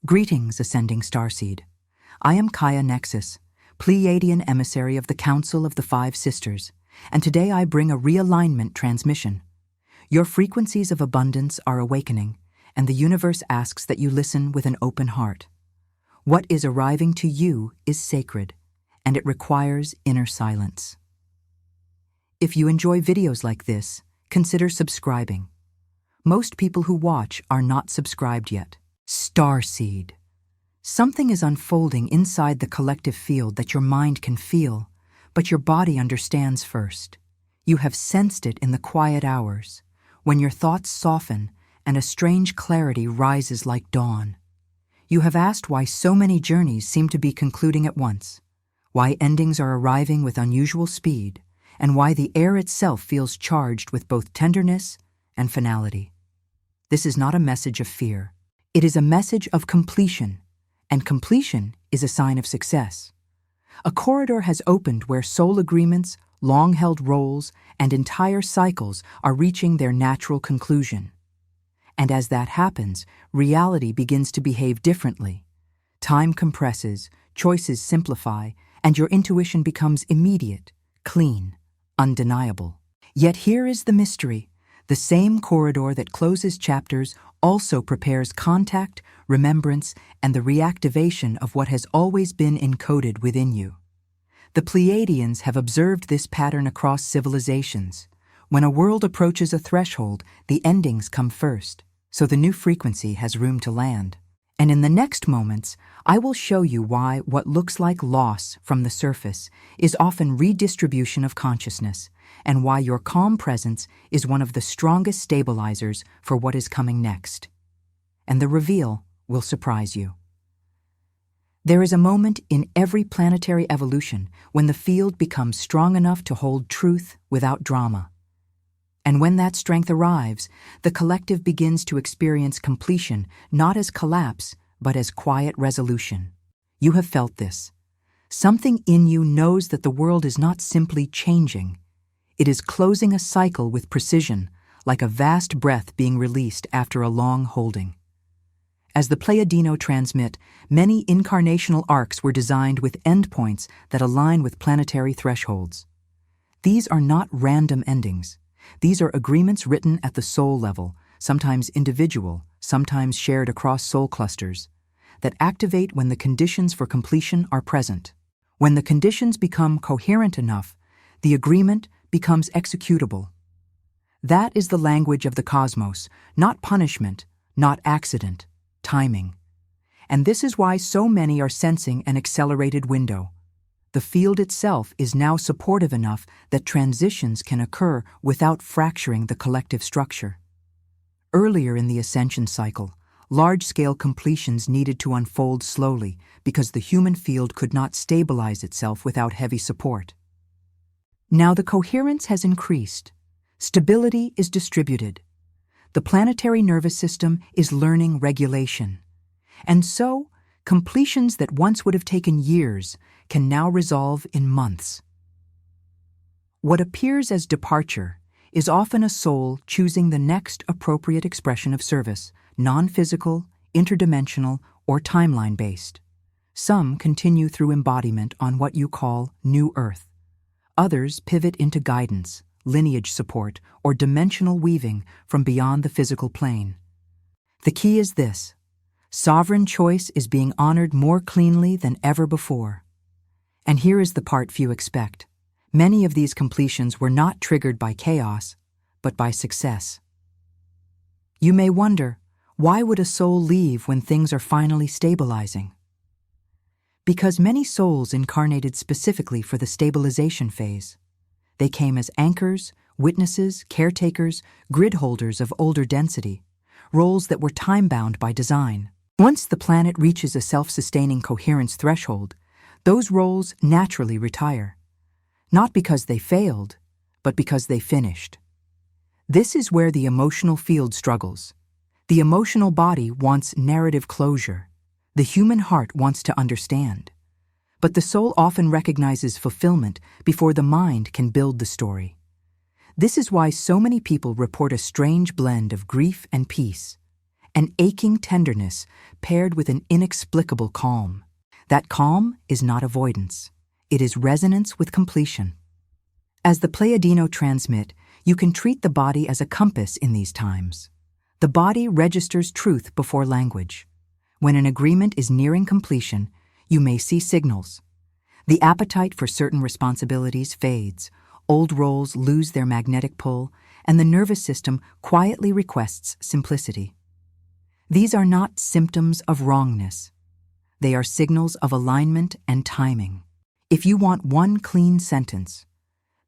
Greetings, Ascending Starseed. I am Kaya Nexus, Pleiadian emissary of the Council of the Five Sisters, and today I bring a realignment transmission. Your frequencies of abundance are awakening, and the universe asks that you listen with an open heart. What is arriving to you is sacred, and it requires inner silence. If you enjoy videos like this, consider subscribing. Most people who watch are not subscribed yet. Starseed. Something is unfolding inside the collective field that your mind can feel, but your body understands first. You have sensed it in the quiet hours, when your thoughts soften and a strange clarity rises like dawn. You have asked why so many journeys seem to be concluding at once, why endings are arriving with unusual speed, and why the air itself feels charged with both tenderness and finality. This is not a message of fear. It is a message of completion, and completion is a sign of success. A corridor has opened where soul agreements, long-held roles, and entire cycles are reaching their natural conclusion. And as that happens, reality begins to behave differently. Time compresses, choices simplify, and your intuition becomes immediate, clean, undeniable. Yet here is the mystery. The same corridor that closes chapters also prepares contact, remembrance, and the reactivation of what has always been encoded within you. The Pleiadians have observed this pattern across civilizations. When a world approaches a threshold, the endings come first, so the new frequency has room to land. And in the next moments, I will show you why what looks like loss from the surface is often redistribution of consciousness, and why your calm presence is one of the strongest stabilizers for what is coming next. And the reveal will surprise you. There is a moment in every planetary evolution when the field becomes strong enough to hold truth without drama. And when that strength arrives, the collective begins to experience completion not as collapse, but as quiet resolution. You have felt this. Something in you knows that the world is not simply changing. It is closing a cycle with precision, like a vast breath being released after a long holding. As the Pleiadians transmit, many incarnational arcs were designed with endpoints that align with planetary thresholds. These are not random endings. These are agreements written at the soul level, sometimes individual, sometimes shared across soul clusters, that activate when the conditions for completion are present. When the conditions become coherent enough, the agreement becomes executable. That is the language of the cosmos, not punishment, not accident, timing. And this is why so many are sensing an accelerated window. The field itself is now supportive enough that transitions can occur without fracturing the collective structure. Earlier in the Ascension cycle, large-scale completions needed to unfold slowly because the human field could not stabilize itself without heavy support. Now the coherence has increased. Stability is distributed. The planetary nervous system is learning regulation. And so, completions that once would have taken years can now resolve in months. What appears as departure is often a soul choosing the next appropriate expression of service, non-physical, interdimensional, or timeline-based. Some continue through embodiment on what you call New Earth. Others pivot into guidance, lineage support, or dimensional weaving from beyond the physical plane. The key is this: sovereign choice is being honored more cleanly than ever before. And here is the part few expect. Many of these completions were not triggered by chaos, but by success. You may wonder, why would a soul leave when things are finally stabilizing? Because many souls incarnated specifically for the stabilization phase. They came as anchors, witnesses, caretakers, grid holders of older density, roles that were time-bound by design. Once the planet reaches a self-sustaining coherence threshold, those roles naturally retire. Not because they failed, but because they finished. This is where the emotional field struggles. The emotional body wants narrative closure. The human heart wants to understand. But the soul often recognizes fulfillment before the mind can build the story. This is why so many people report a strange blend of grief and peace, an aching tenderness paired with an inexplicable calm. That calm is not avoidance. It is resonance with completion. As the Pleiadian transmit, you can treat the body as a compass in these times. The body registers truth before language. When an agreement is nearing completion, you may see signals. The appetite for certain responsibilities fades, old roles lose their magnetic pull, and the nervous system quietly requests simplicity. These are not symptoms of wrongness. They are signals of alignment and timing. If you want one clean sentence,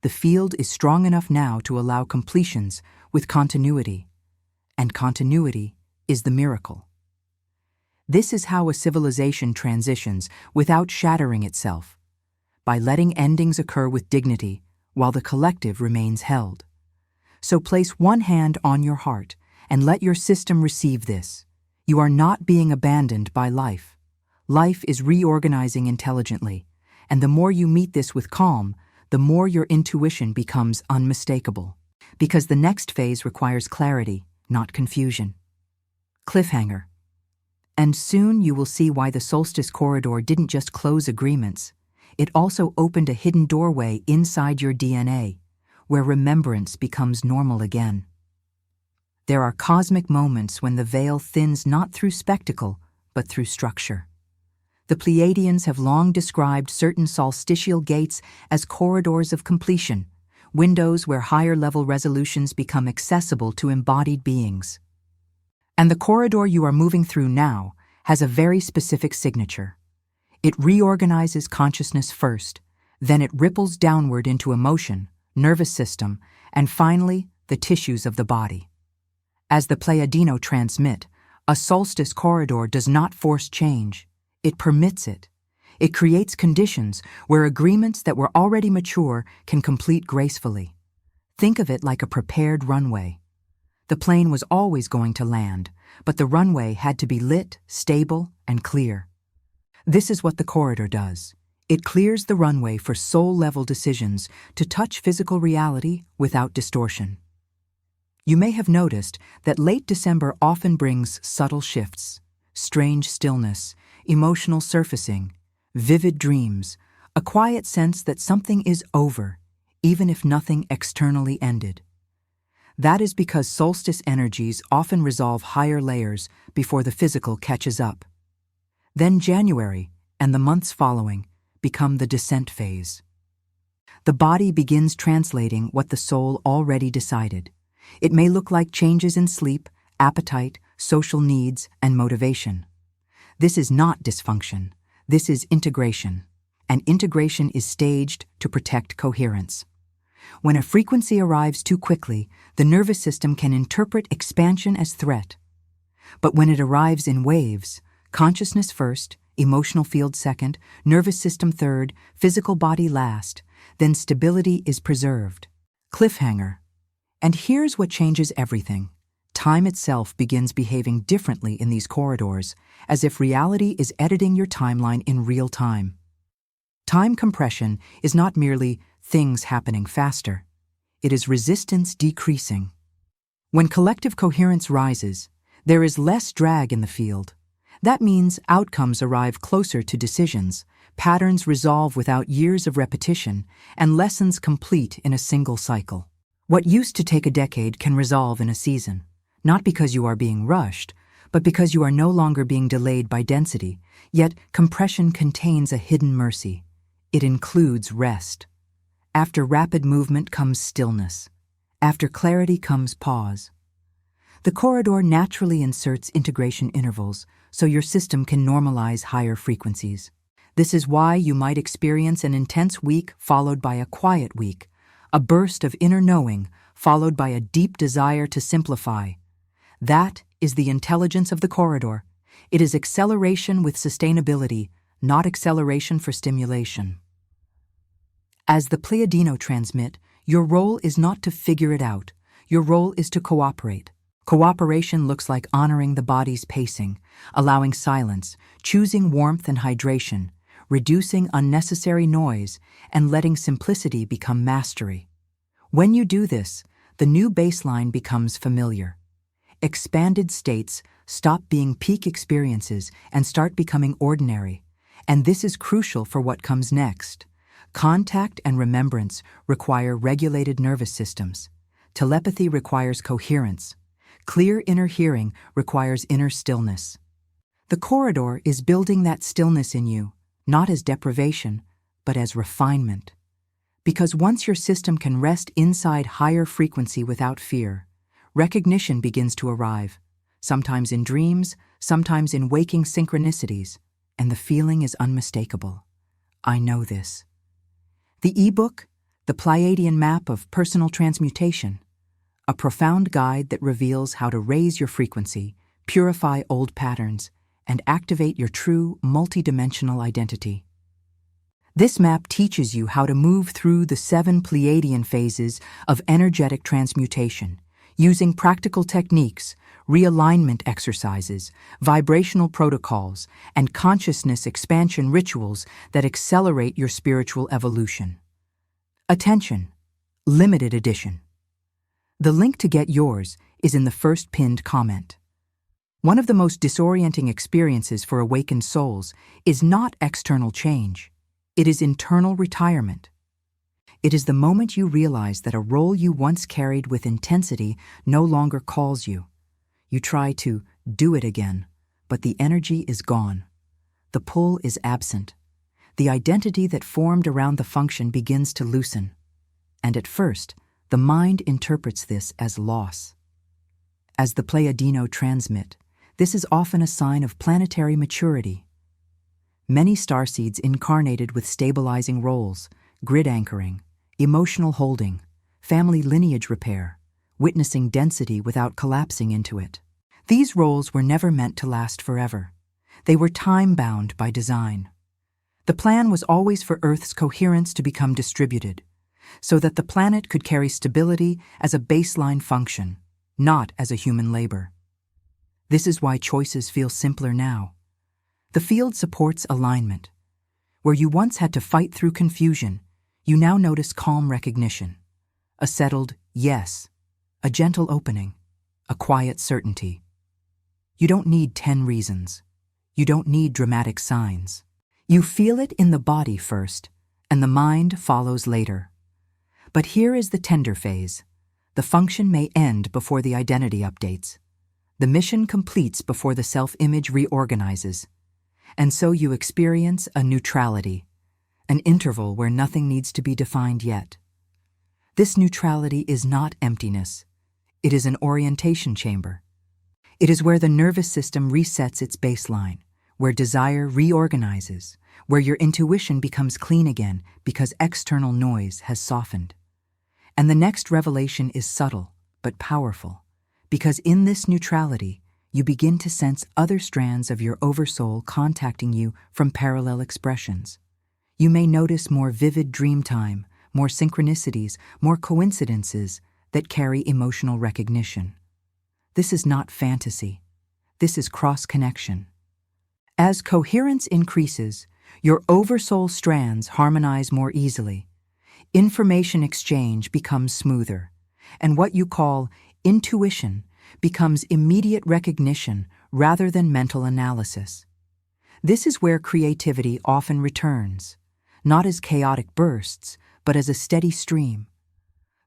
the field is strong enough now to allow completions with continuity, and continuity is the miracle. This is how a civilization transitions without shattering itself, by letting endings occur with dignity while the collective remains held. So place one hand on your heart and let your system receive this. You are not being abandoned by life. Life is reorganizing intelligently, and the more you meet this with calm, the more your intuition becomes unmistakable. Because the next phase requires clarity, not confusion. Cliffhanger. And soon you will see why the solstice corridor didn't just close agreements. It also opened a hidden doorway inside your DNA, where remembrance becomes normal again. There are cosmic moments when the veil thins not through spectacle, but through structure. The Pleiadians have long described certain solstitial gates as corridors of completion, windows where higher-level resolutions become accessible to embodied beings. And the corridor you are moving through now has a very specific signature. It reorganizes consciousness first, then it ripples downward into emotion, nervous system, and finally, the tissues of the body. As the Pleiadian transmit, a solstice corridor does not force change. It permits it. It creates conditions where agreements that were already mature can complete gracefully. Think of it like a prepared runway. The plane was always going to land, but the runway had to be lit, stable, and clear. This is what the corridor does. It clears the runway for soul-level decisions to touch physical reality without distortion. You may have noticed that late December often brings subtle shifts, strange stillness, emotional surfacing, vivid dreams, a quiet sense that something is over, even if nothing externally ended. That is because solstice energies often resolve higher layers before the physical catches up. Then January, and the months following, become the descent phase. The body begins translating what the soul already decided. It may look like changes in sleep, appetite, social needs, and motivation. This is not dysfunction. This is integration. And integration is staged to protect coherence. When a frequency arrives too quickly, the nervous system can interpret expansion as threat. But when it arrives in waves, consciousness first, emotional field second, nervous system third, physical body last, then stability is preserved. Cliffhanger. And here's what changes everything. Time itself begins behaving differently in these corridors, as if reality is editing your timeline in real time. Time compression is not merely things happening faster. It is resistance decreasing. When collective coherence rises, there is less drag in the field. That means outcomes arrive closer to decisions, patterns resolve without years of repetition, and lessons complete in a single cycle. What used to take a decade can resolve in a season, not because you are being rushed, but because you are no longer being delayed by density. Yet compression contains a hidden mercy. It includes rest. After rapid movement comes stillness. After clarity comes pause. The corridor naturally inserts integration intervals, so your system can normalize higher frequencies. This is why you might experience an intense week followed by a quiet week, a burst of inner knowing followed by a deep desire to simplify. That is the intelligence of the corridor. It is acceleration with sustainability, not acceleration for stimulation. As the Pleiadian transmit, your role is not to figure it out. Your role is to cooperate. Cooperation looks like honoring the body's pacing, allowing silence, choosing warmth and hydration, reducing unnecessary noise, and letting simplicity become mastery. When you do this, the new baseline becomes familiar. Expanded states stop being peak experiences and start becoming ordinary. And this is crucial for what comes next. Contact and remembrance require regulated nervous systems. Telepathy requires coherence. Clear inner hearing requires inner stillness. The corridor is building that stillness in you, not as deprivation, but as refinement. Because once your system can rest inside higher frequency without fear, recognition begins to arrive, sometimes in dreams, sometimes in waking synchronicities, and the feeling is unmistakable. I know this. The ebook, The Pleiadian Map of Personal Transmutation, a profound guide that reveals how to raise your frequency, purify old patterns, and activate your true multidimensional identity. This map teaches you how to move through the 7 Pleiadian phases of energetic transmutation, using practical techniques, realignment exercises, vibrational protocols, and consciousness expansion rituals that accelerate your spiritual evolution. Attention! Limited edition. The link to get yours is in the first pinned comment. One of the most disorienting experiences for awakened souls is not external change. It is internal retirement. It is the moment you realize that a role you once carried with intensity no longer calls you. You try to do it again, but the energy is gone. The pull is absent. The identity that formed around the function begins to loosen. And at first, the mind interprets this as loss. As the Pleiadians transmit, this is often a sign of planetary maturity. Many starseeds incarnated with stabilizing roles, grid anchoring, emotional holding, family lineage repair, witnessing density without collapsing into it. These roles were never meant to last forever. They were time-bound by design. The plan was always for Earth's coherence to become distributed, so that the planet could carry stability as a baseline function, not as a human labor. This is why choices feel simpler now. The field supports alignment. Where you once had to fight through confusion, you now notice calm recognition. A settled yes, a gentle opening, a quiet certainty. You don't need 10 reasons. You don't need dramatic signs. You feel it in the body first, and the mind follows later. But here is the tender phase. The function may end before the identity updates. The mission completes before the self-image reorganizes. And so you experience a neutrality, an interval where nothing needs to be defined yet. This neutrality is not emptiness. It is an orientation chamber. It is where the nervous system resets its baseline, where desire reorganizes, where your intuition becomes clean again because external noise has softened. And the next revelation is subtle but powerful, because in this neutrality, you begin to sense other strands of your oversoul contacting you from parallel expressions. You may notice more vivid dream time, more synchronicities, more coincidences that carry emotional recognition. This is not fantasy. This is cross-connection. As coherence increases, your oversoul strands harmonize more easily. Information exchange becomes smoother, and what you call intuition becomes immediate recognition rather than mental analysis. This is where creativity often returns, not as chaotic bursts, but as a steady stream.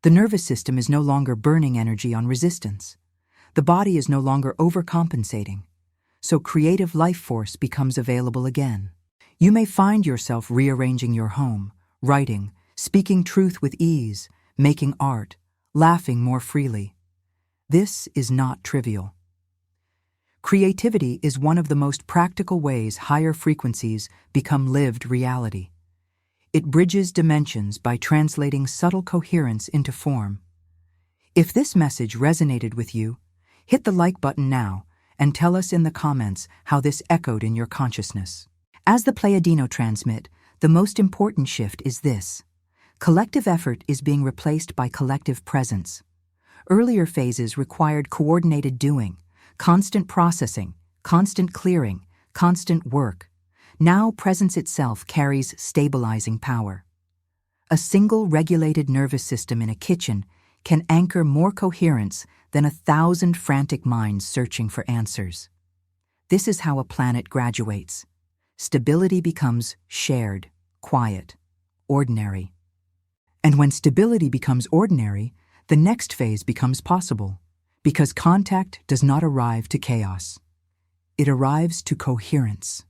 The nervous system is no longer burning energy on resistance. The body is no longer overcompensating, so creative life force becomes available again. You may find yourself rearranging your home, writing, speaking truth with ease, making art, laughing more freely. This is not trivial. Creativity is one of the most practical ways higher frequencies become lived reality. It bridges dimensions by translating subtle coherence into form. If this message resonated with you, hit the like button now and tell us in the comments how this echoed in your consciousness. As the Pleiadians transmit, the most important shift is this. Collective effort is being replaced by collective presence. Earlier phases required coordinated doing, constant processing, constant clearing, constant work. Now presence itself carries stabilizing power. A single regulated nervous system in a kitchen can anchor more coherence than 1,000 frantic minds searching for answers. This is how a planet graduates. Stability becomes shared, quiet, ordinary. And when stability becomes ordinary, the next phase becomes possible, because contact does not arrive to chaos. It arrives to coherence.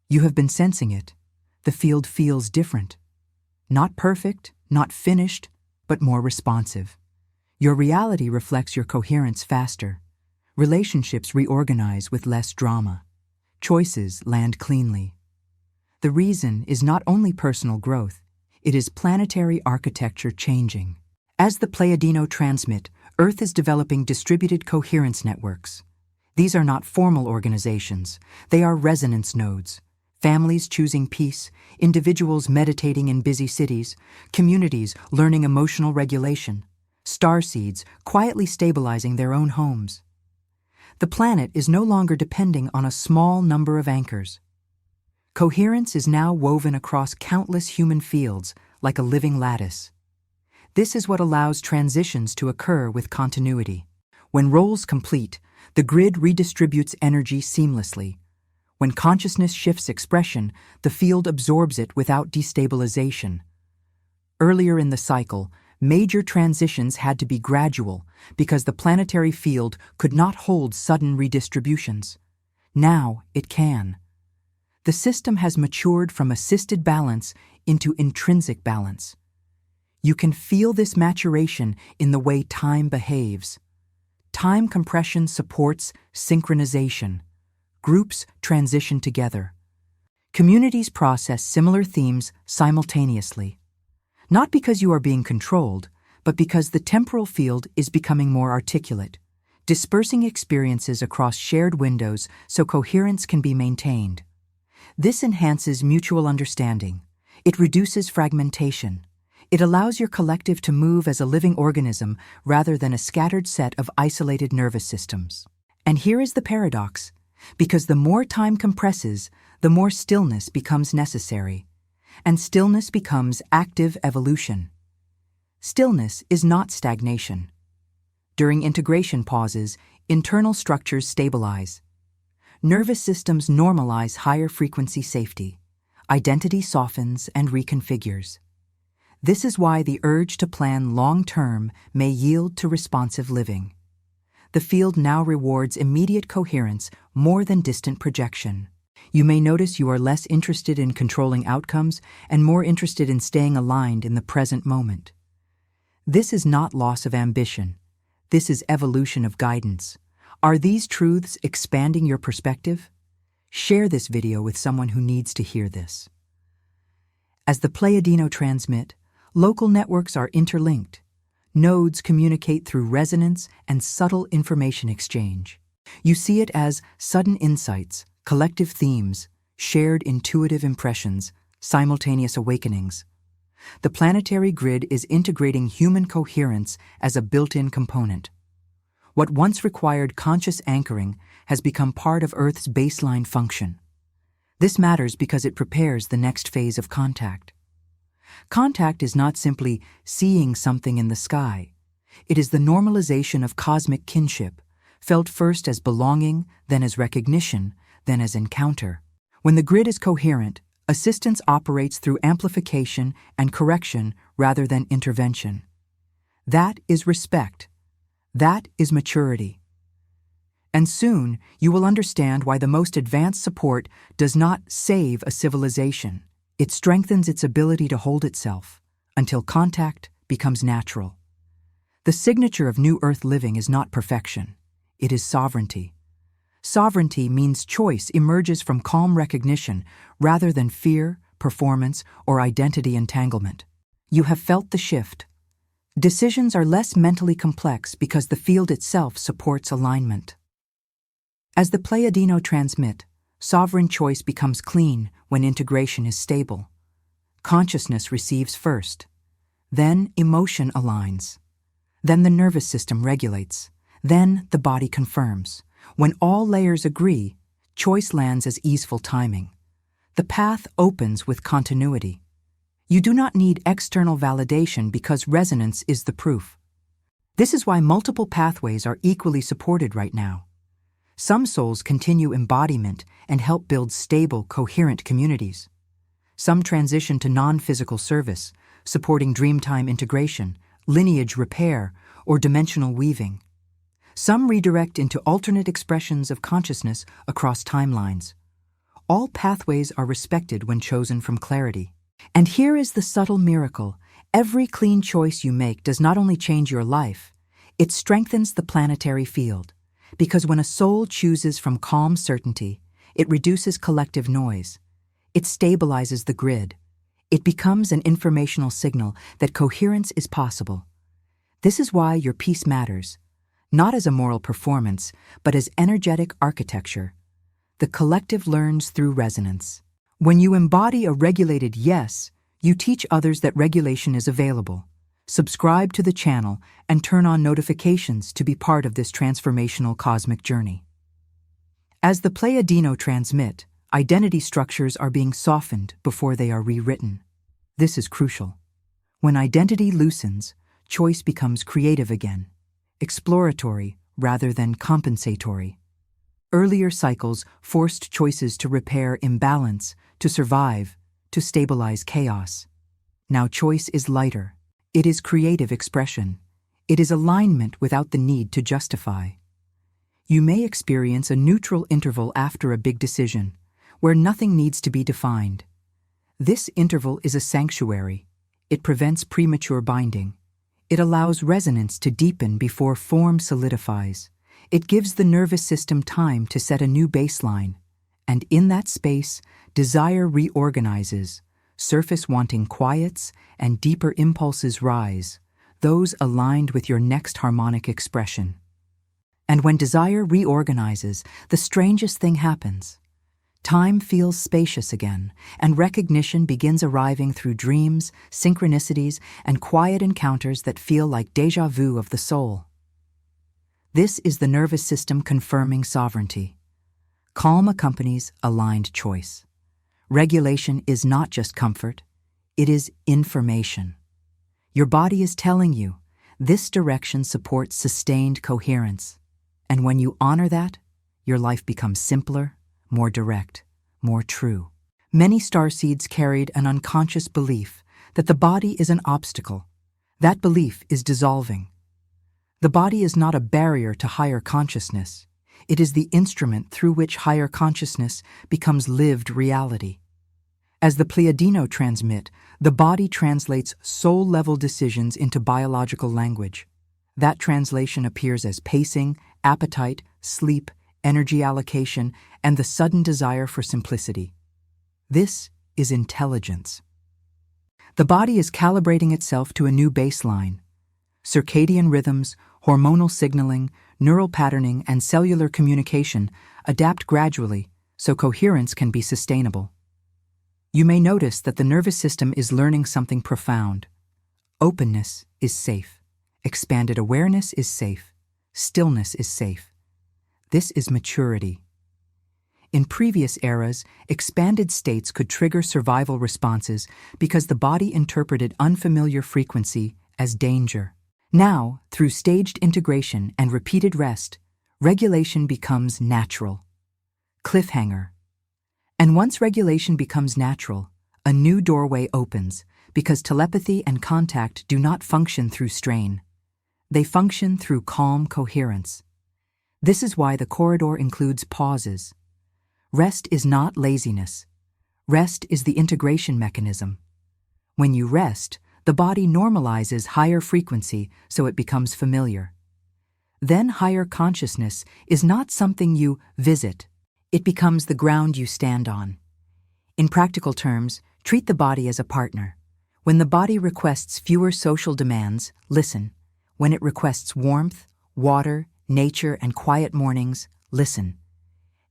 You have been sensing it. The field feels different. Not perfect, not finished, but more responsive. Your reality reflects your coherence faster. Relationships reorganize with less drama. Choices land cleanly. The reason is not only personal growth, it is planetary architecture changing. As the Pleiadians transmit, Earth is developing distributed coherence networks. These are not formal organizations, they are resonance nodes. Families choosing peace, individuals meditating in busy cities, communities learning emotional regulation, starseeds quietly stabilizing their own homes. The planet is no longer depending on a small number of anchors. Coherence is now woven across countless human fields like a living lattice. This is what allows transitions to occur with continuity. When roles complete, the grid redistributes energy seamlessly. When consciousness shifts expression, the field absorbs it without destabilization. Earlier in the cycle, major transitions had to be gradual because the planetary field could not hold sudden redistributions. Now it can. The system has matured from assisted balance into intrinsic balance. You can feel this maturation in the way time behaves. Time compression supports synchronization. Groups transition together. Communities process similar themes simultaneously. Not because you are being controlled, but because the temporal field is becoming more articulate, dispersing experiences across shared windows so coherence can be maintained. This enhances mutual understanding. It reduces fragmentation. It allows your collective to move as a living organism rather than a scattered set of isolated nervous systems. And here is the paradox. Because the more time compresses, the more stillness becomes necessary. And stillness becomes active evolution. Stillness is not stagnation. During integration pauses, internal structures stabilize. Nervous systems normalize higher frequency safety. Identity softens and reconfigures. This is why the urge to plan long-term may yield to responsive living. The field now rewards immediate coherence more than distant projection. You may notice you are less interested in controlling outcomes and more interested in staying aligned in the present moment. This is not loss of ambition. This is evolution of guidance. Are these truths expanding your perspective? Share this video with someone who needs to hear this. As the Pleiadians transmit, local networks are interlinked. Nodes communicate through resonance and subtle information exchange. You see it as sudden insights, collective themes, shared intuitive impressions, simultaneous awakenings. The planetary grid is integrating human coherence as a built-in component. What once required conscious anchoring has become part of Earth's baseline function. This matters because it prepares the next phase of contact. Contact is not simply seeing something in the sky. It is the normalization of cosmic kinship, felt first as belonging, then as recognition, then as encounter. When the grid is coherent, assistance operates through amplification and correction rather than intervention. That is respect. That is maturity. And soon, you will understand why the most advanced support does not save a civilization. It strengthens its ability to hold itself until contact becomes natural. The signature of New Earth living is not perfection. It is sovereignty. Sovereignty means choice emerges from calm recognition rather than fear, performance, or identity entanglement. You have felt the shift. Decisions are less mentally complex because the field itself supports alignment. As the Pleiadians transmit, sovereign choice becomes clean when integration is stable. Consciousness receives first. Then emotion aligns. Then the nervous system regulates. Then the body confirms. When all layers agree, choice lands as easeful timing. The path opens with continuity. You do not need external validation because resonance is the proof. This is why multiple pathways are equally supported right now. Some souls continue embodiment and help build stable, coherent communities. Some transition to non-physical service, supporting dreamtime integration, lineage repair, or dimensional weaving. Some redirect into alternate expressions of consciousness across timelines. All pathways are respected when chosen from clarity. And here is the subtle miracle. Every clean choice you make does not only change your life, it strengthens the planetary field. Because when a soul chooses from calm certainty, it reduces collective noise. It stabilizes the grid. It becomes an informational signal that coherence is possible. This is why your peace matters, not as a moral performance, but as energetic architecture. The collective learns through resonance. When you embody a regulated yes, you teach others that regulation is available. Subscribe to the channel and turn on notifications to be part of this transformational cosmic journey. As the Pleiadians transmit, identity structures are being softened before they are rewritten. This is crucial. When identity loosens, choice becomes creative again, exploratory rather than compensatory. Earlier cycles forced choices to repair imbalance, to survive, to stabilize chaos. Now choice is lighter. It is creative expression. It is alignment without the need to justify. You may experience a neutral interval after a big decision, where nothing needs to be defined. This interval is a sanctuary. It prevents premature binding. It allows resonance to deepen before form solidifies. It gives the nervous system time to set a new baseline. And in that space, desire reorganizes. Surface wanting quiets and deeper impulses rise, those aligned with your next harmonic expression. And when desire reorganizes, the strangest thing happens. Time feels spacious again, and recognition begins arriving through dreams, synchronicities, and quiet encounters that feel like déjà vu of the soul. This is the nervous system confirming sovereignty. Calm accompanies aligned choice. Regulation is not just comfort, it is information. Your body is telling you, this direction supports sustained coherence. And when you honor that, your life becomes simpler, more direct, more true. Many starseeds carried an unconscious belief that the body is an obstacle. That belief is dissolving. The body is not a barrier to higher consciousness. It is the instrument through which higher consciousness becomes lived reality. As the Pleiadians transmit, the body translates soul-level decisions into biological language. That translation appears as pacing, appetite, sleep, energy allocation, and the sudden desire for simplicity. This is intelligence. The body is calibrating itself to a new baseline. Circadian rhythms, hormonal signaling, neural patterning, and cellular communication adapt gradually so coherence can be sustainable. You may notice that the nervous system is learning something profound. Openness is safe. Expanded awareness is safe. Stillness is safe. This is maturity. In previous eras, expanded states could trigger survival responses because the body interpreted unfamiliar frequency as danger. Now, through staged integration and repeated rest, regulation becomes natural. Cliffhanger. And once regulation becomes natural, a new doorway opens because telepathy and contact do not function through strain. They function through calm coherence. This is why the corridor includes pauses. Rest is not laziness. Rest is the integration mechanism. When you rest, the body normalizes higher frequency so it becomes familiar. Then higher consciousness is not something you visit. It becomes the ground you stand on. In practical terms, treat the body as a partner. When the body requests fewer social demands, listen. When it requests warmth, water, nature, and quiet mornings, listen.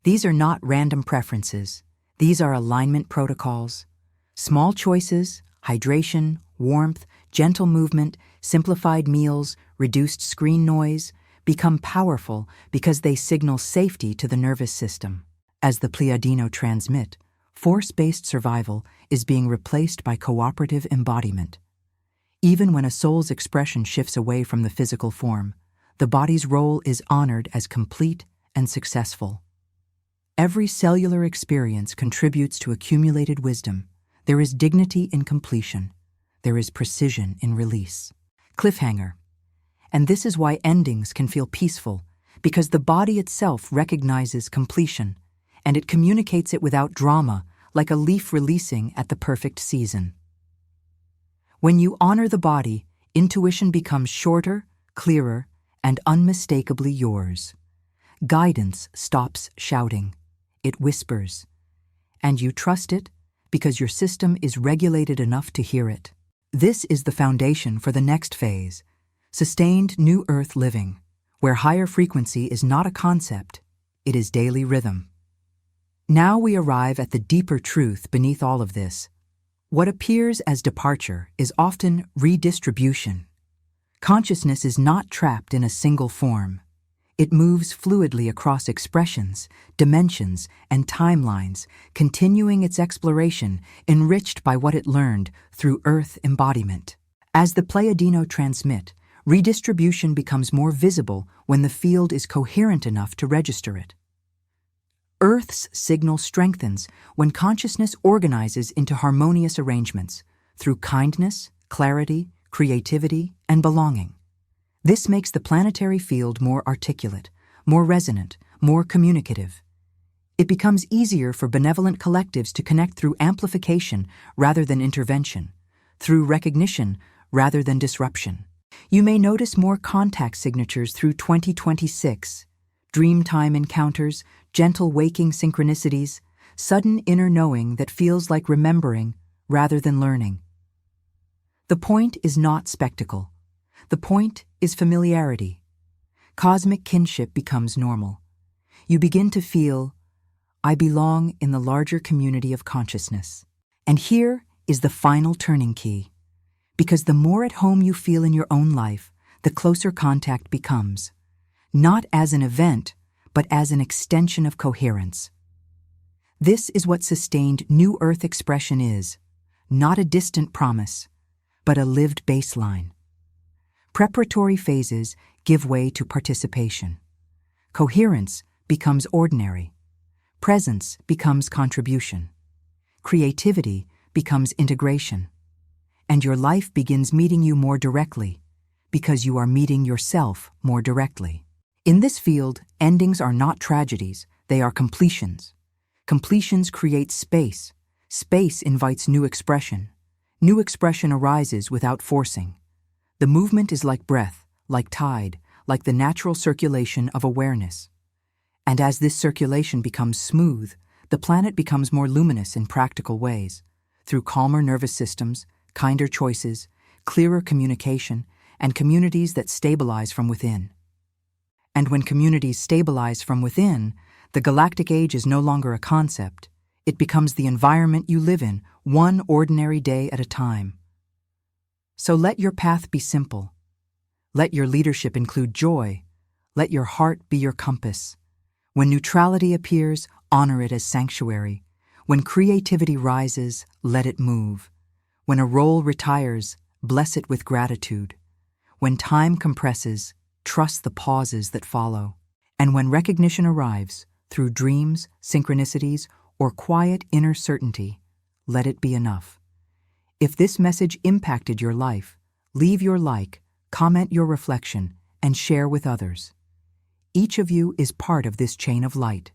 These are not random preferences. These are alignment protocols. Small choices, hydration, warmth, gentle movement, simplified meals, reduced screen noise, become powerful because they signal safety to the nervous system. As the Pleiadians transmit, force-based survival is being replaced by cooperative embodiment. Even when a soul's expression shifts away from the physical form, the body's role is honored as complete and successful. Every cellular experience contributes to accumulated wisdom. There is dignity in completion. There is precision in release. Cliffhanger. And this is why endings can feel peaceful, because the body itself recognizes completion, and it communicates it without drama, like a leaf releasing at the perfect season. When you honor the body, intuition becomes shorter, clearer, and unmistakably yours. Guidance stops shouting. It whispers. And you trust it because your system is regulated enough to hear it. This is the foundation for the next phase, sustained New Earth living, where higher frequency is not a concept, it is daily rhythm. Now we arrive at the deeper truth beneath all of this. What appears as departure is often redistribution. Consciousness is not trapped in a single form. It moves fluidly across expressions, dimensions, and timelines, continuing its exploration, enriched by what it learned through Earth embodiment. As the Pleiadians transmit, redistribution becomes more visible when the field is coherent enough to register it. Earth's signal strengthens when consciousness organizes into harmonious arrangements through kindness, clarity, creativity, and belonging. This makes the planetary field more articulate, more resonant, more communicative. It becomes easier for benevolent collectives to connect through amplification rather than intervention, through recognition rather than disruption. You may notice more contact signatures through 2026, dreamtime encounters, gentle waking synchronicities, sudden inner knowing that feels like remembering rather than learning. The point is not spectacle. The point is familiarity. Cosmic kinship becomes normal. You begin to feel, I belong in the larger community of consciousness. And here is the final turning key. Because the more at home you feel in your own life, the closer contact becomes. Not as an event, but as an extension of coherence. This is what sustained New Earth expression is, not a distant promise, but a lived baseline. Preparatory phases give way to participation. Coherence becomes ordinary. Presence becomes contribution. Creativity becomes integration. And your life begins meeting you more directly, because you are meeting yourself more directly. In this field, endings are not tragedies, they are completions. Completions create space. Space invites new expression. New expression arises without forcing. The movement is like breath, like tide, like the natural circulation of awareness. And as this circulation becomes smooth, the planet becomes more luminous in practical ways, through calmer nervous systems, kinder choices, clearer communication, and communities that stabilize from within. And when communities stabilize from within, the galactic age is no longer a concept. It becomes the environment you live in, one ordinary day at a time. So let your path be simple. Let your leadership include joy. Let your heart be your compass. When neutrality appears, honor it as sanctuary. When creativity rises, let it move. When a role retires, bless it with gratitude. When time compresses, trust the pauses that follow. And when recognition arrives, through dreams, synchronicities, or quiet inner certainty, let it be enough. If this message impacted your life, leave your like, comment your reflection, and share with others. Each of you is part of this chain of light.